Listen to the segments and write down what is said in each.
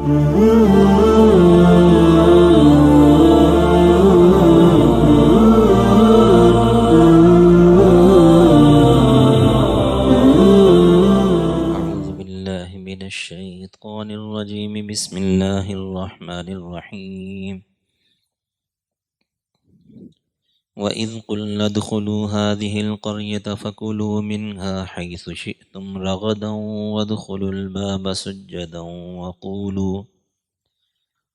أعوذ بالله من الشيطان الرجيم بسم الله الرحمن الرحيم وإذ قلنا ادخلوا هذه القرية فكلوا منها حيث شئتم رغدا وادخلوا الباب سجدا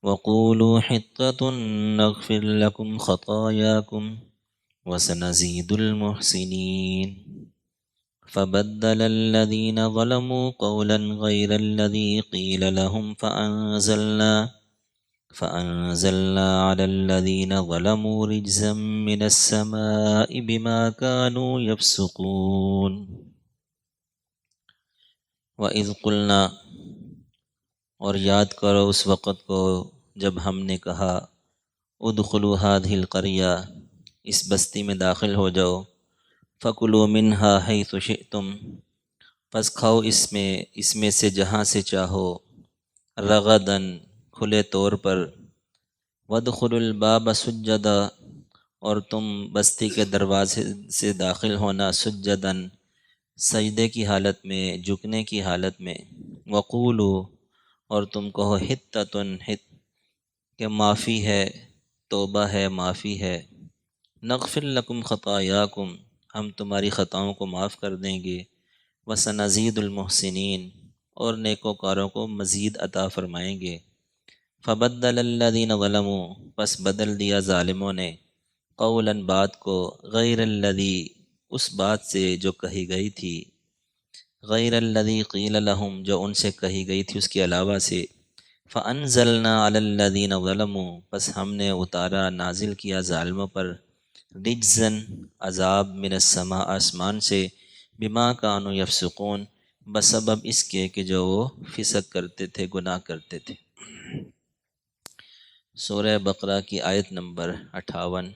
وقولوا حطة نغفر لكم خطاياكم وسنزيد المحسنين فبدل الذين ظلموا قولا غير الذي قيل لهم فأنزلنا على الذين ظلموا رجزا من السماء بما كانوا يفسقون وَإِذْ قُلْنَا، اور یاد کرو اس وقت کو جب ہم نے کہا ادخلوا هذه القرية، اس بستی میں داخل ہو جاؤ، فَكُلُوا مِنْهَا حَيْثُ شِئْتُمْ، پس کھاؤ اس میں سے جہاں سے چاہو، رغداً کھلے طور پر، وَادْخُلُوا الْبَابَ سُجَّدًا، اور تم بستی کے دروازے سے داخل ہونا سجداً، سجدے کی حالت میں، جھکنے کی حالت میں، وَقُولُوا، اور تم کہو حِطَّةٌ کہ معافی ہے، توبہ ہے، معافی ہے، نغفر لکم خطایاکم، ہم تمہاری خطاؤں کو معاف کر دیں گے، وسنزید المحسنین، اور نیکوکاروں کو مزید عطا فرمائیں گے۔ فبدل الذین ظلموا، پس بدل دیا ظالموں نے، قولاً بات کو، غیر الذی، اس بات سے جو کہی گئی تھی، غیر الذی قیل لہم، جو ان سے کہی گئی تھی اس کے علاوہ سے، فانزلنا علی الذین ظلموا، پس ہم نے اتارا، نازل کیا ظالموں پر، رجزاً عذاب، من السماء، آسمان سے، بما کانوا یفسقون، بسبب اس کے کہ جو وہ فسق کرتے تھے، گناہ کرتے تھے۔ سورہ بقرہ کی آیت نمبر 58،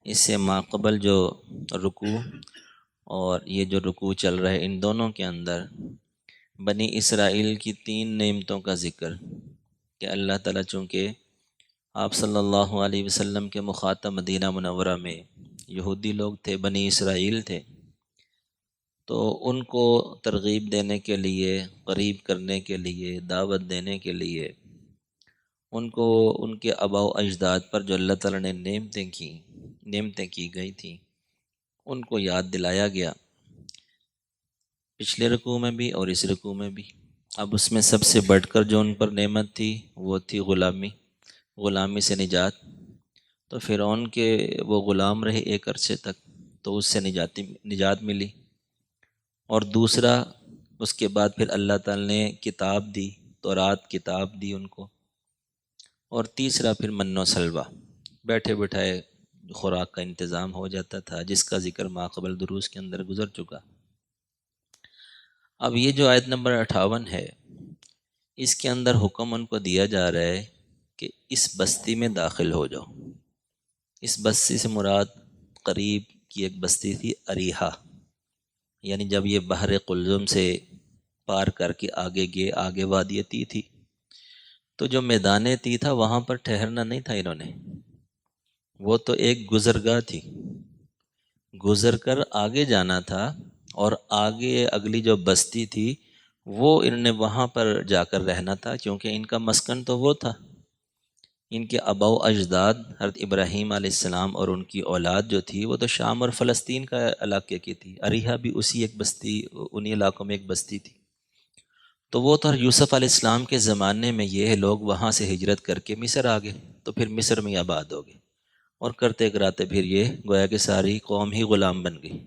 اس سے ماقبل جو رکوع اور یہ جو رکوع چل رہا ہے، ان دونوں کے اندر بنی اسرائیل کی 3 نعمتوں کا ذکر، کہ اللہ تعالیٰ چونکہ آپ صلی اللہ علیہ وسلم کے مخاطب مدینہ منورہ میں یہودی لوگ تھے، بنی اسرائیل تھے، تو ان کو ترغیب دینے کے لیے، قریب کرنے کے لیے، دعوت دینے کے لیے، ان کو ان کے آباء و اجداد پر جو اللہ تعالیٰ نے نعمتیں کی گئی تھیں، ان کو یاد دلایا گیا، پچھلے رکوع میں بھی اور اس رکوع میں بھی۔ اب اس میں سب سے بڑھ کر جو ان پر نعمت تھی وہ تھی غلامی سے نجات، تو فرعون کے وہ غلام رہے ایک عرصے تک، تو اس سے نجات ملی، اور دوسرا اس کے بعد پھر اللہ تعالیٰ نے کتاب دی، تورات کتاب دی ان کو، اور تیسرا پھر من و سلوہ، بیٹھے بٹھائے خوراک کا انتظام ہو جاتا تھا، جس کا ذکر ماقبل دروس کے اندر گزر چکا۔ اب یہ جو آیت نمبر 58 ہے، اس کے اندر حکم ان کو دیا جا رہا ہے کہ اس بستی میں داخل ہو جاؤ۔ اس بستی سے مراد قریب کی ایک بستی تھی اریحہ، یعنی جب یہ بحر قلزم سے پار کر کے آگے گئے، آگے وادی تی تھی، تو جو میدان تی تھا وہاں پر ٹھہرنا نہیں تھا انہوں نے، وہ تو ایک گزرگاہ تھی، گزر کر آگے جانا تھا، اور آگے اگلی جو بستی تھی وہ انہوں نے وہاں پر جا کر رہنا تھا، کیونکہ ان کا مسکن تو وہ تھا، ان کے آباء و اجداد حضرت ابراہیم علیہ السلام اور ان کی اولاد جو تھی وہ تو شام اور فلسطین کا علاقے کی تھی، اریحہ بھی اسی ایک بستی، انہی علاقوں میں ایک بستی تھی، تو وہ تو یوسف علیہ السلام کے زمانے میں یہ لوگ وہاں سے ہجرت کر کے مصر آ گئے، تو پھر مصر میں آباد ہو گئے، اور کرتے کراتے پھر یہ گویا کہ ساری قوم ہی غلام بن گئی،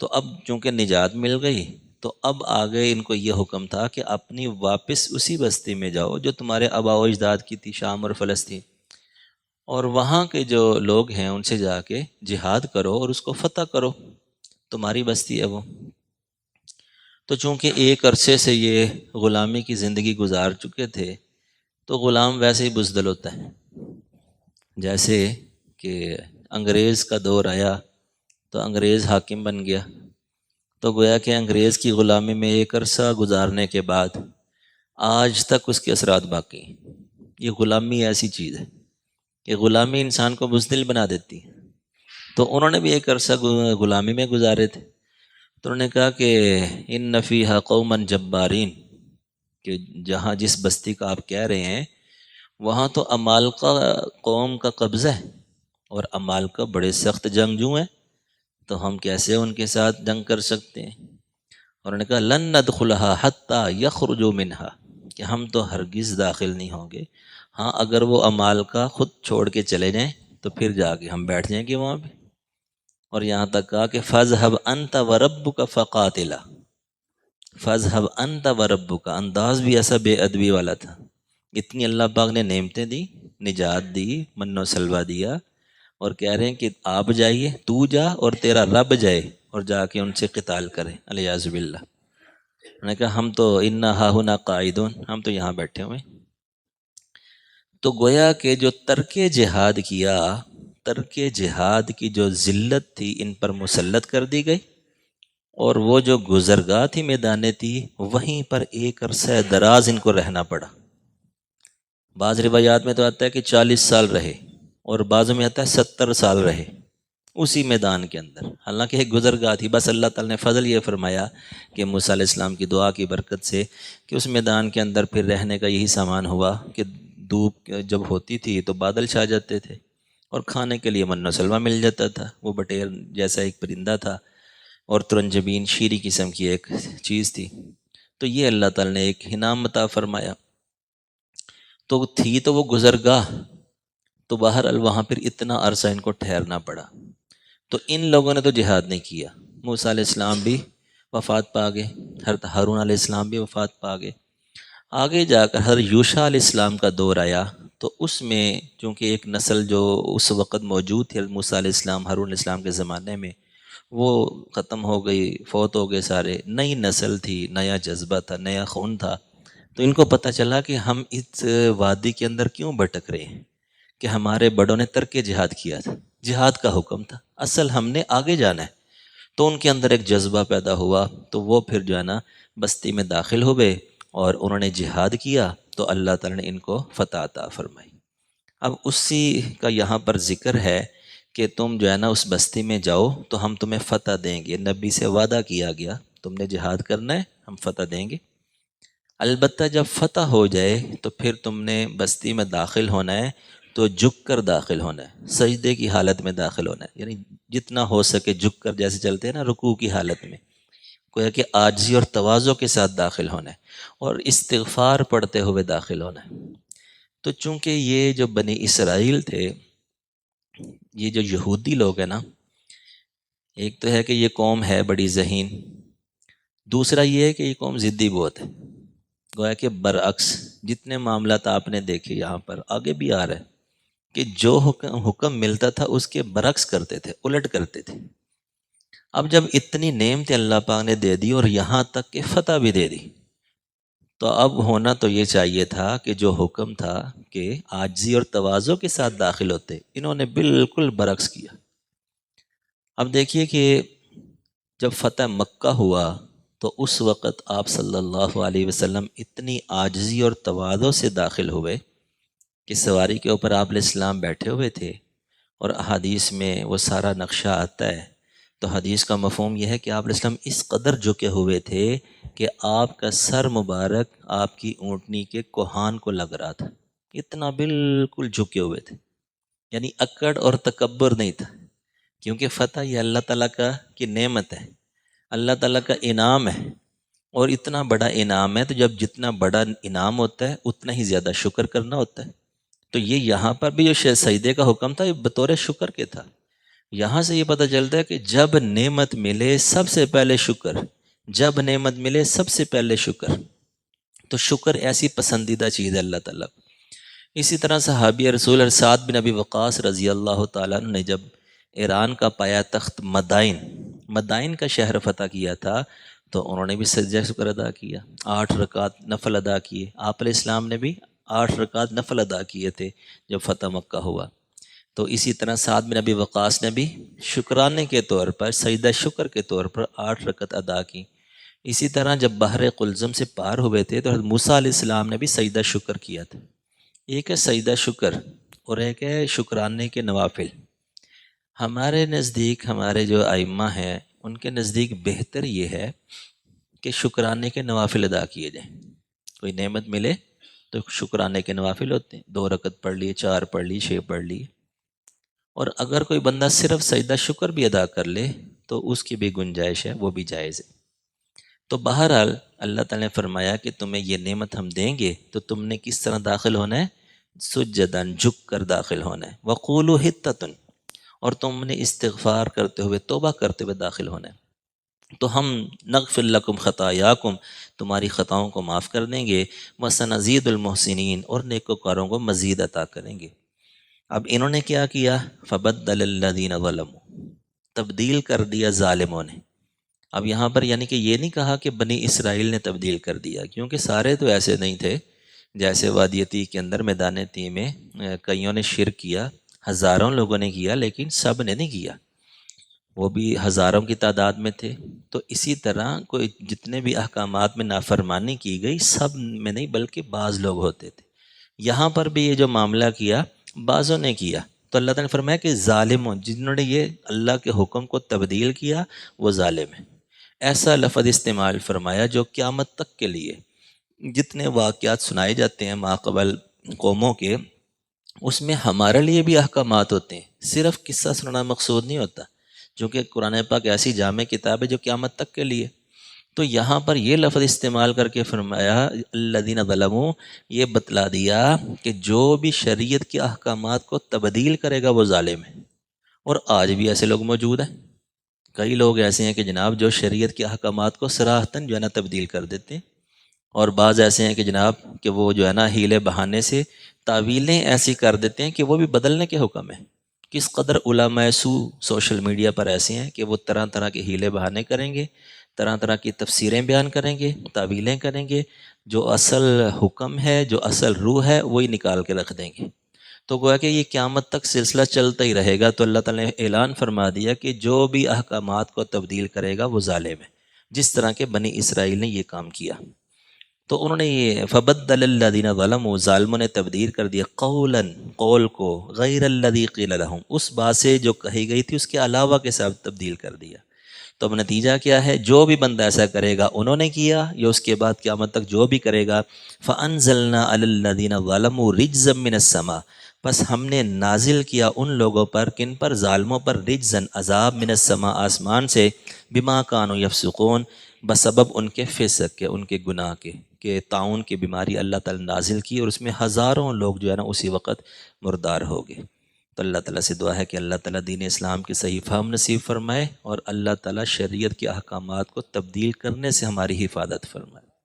تو اب چونکہ نجات مل گئی، تو اب آگے ان کو یہ حکم تھا کہ اپنی واپس اسی بستی میں جاؤ جو تمہارے آباء و اجداد کی تھی، شام اور فلسطین، اور وہاں کے جو لوگ ہیں ان سے جا کے جہاد کرو اور اس کو فتح کرو، تمہاری بستی ہے وہ۔ تو چونکہ ایک عرصے سے یہ غلامی کی زندگی گزار چکے تھے، تو غلام ویسے ہی بزدل ہوتا ہے، جیسے کہ انگریز کا دور آیا تو انگریز حاکم بن گیا، تو گویا کہ انگریز کی غلامی میں ایک عرصہ گزارنے کے بعد آج تک اس کے اثرات باقی ہیں۔ یہ غلامی ایسی چیز ہے کہ غلامی انسان کو بزدل بنا دیتی ہے۔ تو انہوں نے بھی ایک عرصہ غلامی میں گزارے تھے، تو انہوں نے کہا کہ ان فیہا قوما جبارین، کہ جہاں جس بستی کا آپ کہہ رہے ہیں وہاں تو امالقہ قوم کا قبضہ ہے، اور امالقہ بڑے سخت جنگجو ہیں، تو ہم کیسے ان کے ساتھ جنگ کر سکتے ہیں؟ اور انہوں نے کہا لن ندخلها حتی یخرجوا منها، کہ ہم تو ہرگز داخل نہیں ہوں گے، ہاں اگر وہ امالقہ خود چھوڑ کے چلے جائیں تو پھر جا کے ہم بیٹھ جائیں گے وہاں پہ۔ اور یہاں تک کہا کہ فَاذْهَبْ أَنْتَ وَرَبُّكَ فَقَاتِلَا، فَاذْهَبْ أَنْتَ وَرَبُّكَ، انداز بھی ایسا بے ادبی والا تھا۔ اتنی اللہ پاک نے نعمتیں دی، نجات دی، من و سلوہ دیا، اور کہہ رہے ہیں کہ آپ جائیے، تو جا اور تیرا رب جائے اور جا کے ان سے قتال کرے، الیاذ باللہ۔ انہوں نے کہا ہم تو انا ہاہنا قاعدون، ہم تو یہاں بیٹھے ہوئے ہیں۔ تو گویا کہ جو ترک جہاد کیا، ترک جہاد کی جو ذلت تھی ان پر مسلط کر دی گئی، اور وہ جو گزرگاہ تھی میدانیں تھی وہیں پر ایک عرصہ دراز ان کو رہنا پڑا۔ بعض روایات میں تو آتا ہے کہ 40 سال رہے، اور بعضوں میں آتا ہے 70 سال رہے اسی میدان کے اندر، حالانکہ ایک گزرگاہ تھی۔ بس اللہ تعالیٰ نے فضل یہ فرمایا کہ موسیٰ علیہ السلام کی دعا کی برکت سے کہ اس میدان کے اندر پھر رہنے کا یہی سامان ہوا کہ دھوپ جب ہوتی تھی تو بادل چھا جاتے تھے، اور کھانے کے لیے من و سلوہ مل جاتا تھا، وہ بٹیر جیسا ایک پرندہ تھا، اور ترنجبین شیریں قسم کی ایک چیز تھی۔ تو یہ اللہ تعالیٰ نے ایک انعام عطا فرمایا۔ تو تھی تو وہ گزرگاہ، تو بہرحال وہاں پھر اتنا عرصہ ان کو ٹھہرنا پڑا۔ تو ان لوگوں نے تو جہاد نہیں کیا، موسیٰ علیہ السلام بھی وفات پا گئے، حضرت ہارون علیہ السلام بھی وفات پا گئے۔ آگے جا کر حضرت یوشع علیہ السلام کا دور آیا، تو اس میں چونکہ ایک نسل جو اس وقت موجود تھی موسیٰ علیہ السلام ہارون علیہ السلام کے زمانے میں، وہ ختم ہو گئی، فوت ہو گئے سارے، نئی نسل تھی، نیا جذبہ تھا، نیا خون تھا۔ تو ان کو پتہ چلا کہ ہم اس وادی کے اندر کیوں بھٹک رہے ہیں، کہ ہمارے بڑوں نے ترک جہاد کیا تھا، جہاد کا حکم تھا، اصل ہم نے آگے جانا ہے۔ تو ان کے اندر ایک جذبہ پیدا ہوا، تو وہ پھر جو ہے نا بستی میں داخل ہوئے، اور انہوں نے جہاد کیا، تو اللہ تعالیٰ نے ان کو فتح عطا فرمائی۔ اب اسی کا یہاں پر ذکر ہے کہ تم جو ہے نا اس بستی میں جاؤ تو ہم تمہیں فتح دیں گے، نبی سے وعدہ کیا گیا تم نے جہاد کرنا ہے، ہم فتح دیں گے۔ البتہ جب فتح ہو جائے تو پھر تم نے بستی میں داخل ہونا ہے تو جھک کر داخل ہونا ہے، سجدے کی حالت میں داخل ہونا ہے، یعنی جتنا ہو سکے جھک کر، جیسے چلتے ہیں نا رکوع کی حالت میں، گویا کہ عاجزی اور تواضع کے ساتھ داخل ہونا ہے، اور استغفار پڑھتے ہوئے داخل ہونا ہے۔ تو چونکہ یہ جو بنی اسرائیل تھے، یہ جو یہودی لوگ ہیں نا، ایک تو ہے کہ یہ قوم ہے بڑی ذہین، دوسرا یہ ہے کہ یہ قوم ضدی بہت ہے۔ گویا کہ برعکس جتنے معاملات آپ نے دیکھے یہاں پر آگے بھی آ رہا ہے کہ جو حکم ملتا تھا اس کے برعکس کرتے تھے، الٹ کرتے تھے۔ اب جب اتنی نعمتیں اللہ پاک نے دے دی اور یہاں تک کہ فتح بھی دے دی، تو اب ہونا تو یہ چاہیے تھا کہ جو حکم تھا کہ عاجزی اور تواضع کے ساتھ داخل ہوتے، انہوں نے بالکل برعکس کیا۔ اب دیکھیے کہ جب فتح مکہ ہوا تو اس وقت آپ صلی اللہ علیہ وسلم اتنی عاجزی اور تواضع سے داخل ہوئے کہ سواری کے اوپر آپ علیہ السلام بیٹھے ہوئے تھے، اور احادیث میں وہ سارا نقشہ آتا ہے۔ تو حدیث کا مفہوم یہ ہے کہ آپ علیہ السلام اس قدر جھکے ہوئے تھے کہ آپ کا سر مبارک آپ کی اونٹنی کے کوہان کو لگ رہا تھا، اتنا بالکل جھکے ہوئے تھے، یعنی اکڑ اور تکبر نہیں تھا، کیونکہ فتح یہ اللہ تعالیٰ کی نعمت ہے، اللہ تعالیٰ کا انعام ہے، اور اتنا بڑا انعام ہے، تو جب جتنا بڑا انعام ہوتا ہے اتنا ہی زیادہ شکر کرنا ہوتا ہے۔ تو یہ یہاں پر بھی جو سجدے کا حکم تھا یہ بطور شکر کے تھا۔ یہاں سے یہ پتہ چلتا ہے کہ جب نعمت ملے سب سے پہلے شکر، جب نعمت ملے سب سے پہلے شکر، تو شکر ایسی پسندیدہ چیز ہے اللہ تعالیٰ۔ اسی طرح صحابی رسول سعد بن ابی وقاص رضی اللہ تعالیٰ عنہ نے جب ایران کا پایا تخت مدائن کا شہر فتح کیا تھا، تو انہوں نے بھی سجدہ شکر ادا کیا، 8 رکعت نفل ادا کیے۔ آپ علیہ السلام نے بھی 8 رکعت نفل ادا کیے تھے جب فتح مکہ ہوا۔ تو اسی طرح سعد بن ابی وقاص نے بھی شکرانے کے طور پر، سجدہ شکر کے طور پر 8 رکعت ادا کی۔ اسی طرح جب بحر قلزم سے پار ہوئے تھے تو حضرت موسیٰ علیہ السلام نے بھی سجدہ شکر کیا تھا. ایک ہے سجدہ شکر اور ایک ہے شکرانے کے نوافل. ہمارے نزدیک ہمارے جو ائمہ ہیں ان کے نزدیک بہتر یہ ہے کہ شکرانے کے نوافل ادا کیے جائیں. کوئی نعمت ملے تو شکرانے کے نوافل ہوتے ہیں، 2 رکعت پڑھ لیے، 4 پڑھ لی، 6 پڑھ لی. اور اگر کوئی بندہ صرف سجدہ شکر بھی ادا کر لے تو اس کی بھی گنجائش ہے، وہ بھی جائز ہے. تو بہرحال اللہ تعالیٰ نے فرمایا کہ تمہیں یہ نعمت ہم دیں گے تو تم نے کس طرح داخل ہونا ہے؟ سجدن، جھک کر داخل ہونا ہے. وقولوا حطۃ، اور تم نے استغفار کرتے ہوئے، توبہ کرتے ہوئے داخل ہونا ہے. تو ہم نغفر لکم خطایاکم، تمہاری خطاؤں کو معاف کر دیں گے. وسنزید المحسنین، اور نیکوکاروں کو مزید عطا کریں گے. اب انہوں نے کیا کیا؟ فبدل الذین ظلموا، تبدیل کر دیا ظالموں نے. اب یہاں پر یعنی کہ یہ نہیں کہا کہ بنی اسرائیل نے تبدیل کر دیا، کیونکہ سارے تو ایسے نہیں تھے. جیسے وادی تیہ کے اندر میدان تیہ میں کئیوں نے شرک کیا، ہزاروں لوگوں نے کیا، لیکن سب نے نہیں کیا، وہ بھی ہزاروں کی تعداد میں تھے. تو اسی طرح کوئی جتنے بھی احکامات میں نافرمانی کی گئی سب میں نہیں بلکہ بعض لوگ ہوتے تھے. یہاں پر بھی یہ جو معاملہ کیا بعضوں نے کیا. تو اللہ تعالیٰ نے فرمایا کہ ظالموں، جنہوں نے یہ اللہ کے حکم کو تبدیل کیا وہ ظالم ہیں. ایسا لفظ استعمال فرمایا جو قیامت تک کے لیے جتنے واقعات سنائے جاتے ہیں ماقبل قوموں کے، اس میں ہمارے لیے بھی احکامات ہوتے ہیں. صرف قصہ سننا مقصود نہیں ہوتا، چونکہ قرآن پاک ایسی جامع کتاب ہے جو قیامت تک کے لیے. تو یہاں پر یہ لفظ استعمال کر کے فرمایا الذین ظلموا، یہ بتلا دیا کہ جو بھی شریعت کے احکامات کو تبدیل کرے گا وہ ظالم ہے. اور آج بھی ایسے لوگ موجود ہیں. کئی لوگ ایسے ہیں کہ جناب جو شریعت کے احکامات کو صراحتاً جو ہے نا تبدیل کر دیتے ہیں، اور بعض ایسے ہیں کہ جناب کہ وہ جو ہے نا ہیلے بہانے سے تعویلیں ایسی کر دیتے ہیں کہ وہ بھی بدلنے کے حکم ہیں. کس قدر علماء سو سوشل میڈیا پر ایسے ہیں کہ وہ طرح طرح کے ہیلے بہانے کریں گے، طرح طرح کی تفسیریں بیان کریں گے، تعویلیں کریں گے، جو اصل حکم ہے، جو اصل روح ہے وہی نکال کے رکھ دیں گے. تو گویا کہ یہ قیامت تک سلسلہ چلتا ہی رہے گا. تو اللہ تعالیٰ نے اعلان فرما دیا کہ جو بھی احکامات کو تبدیل کرے گا وہ ظالم ہے، جس طرح کہ بنی اسرائیل نے یہ کام کیا. تو انہوں نے یہ فبدل الذین ظلموا، ظالموں نے تبدیل کر دیا قولاً، قول کو، غیر الذی قیل لہم، اس بات سے جو کہی گئی تھی اس کے علاوہ کے ساتھ تبدیل کر دیا. تو اب نتیجہ کیا ہے؟ جو بھی بندہ ایسا کرے گا انہوں نے کیا، یا اس کے بعد قیامت تک جو بھی کرے گا فانزلنا علی الذین ظلموا رجزا من السماء، بس ہم نے نازل کیا ان لوگوں پر، کن پر؟ ظالموں پر، رجزن، عذاب، من السماء، آسمان سے، بما کانوا یفسقون، بسبب ان کے فسق کے، ان کے گناہ کے، کہ طاعون کی بیماری اللہ تعالیٰ نے نازل کی اور اس میں ہزاروں لوگ جو ہے نا اسی وقت مردار ہو گئے. تو اللہ تعالیٰ سے دعا ہے کہ اللہ تعالیٰ دین اسلام کی صحیح فہم نصیب فرمائے، اور اللہ تعالیٰ شریعت کے احکامات کو تبدیل کرنے سے ہماری حفاظت فرمائے.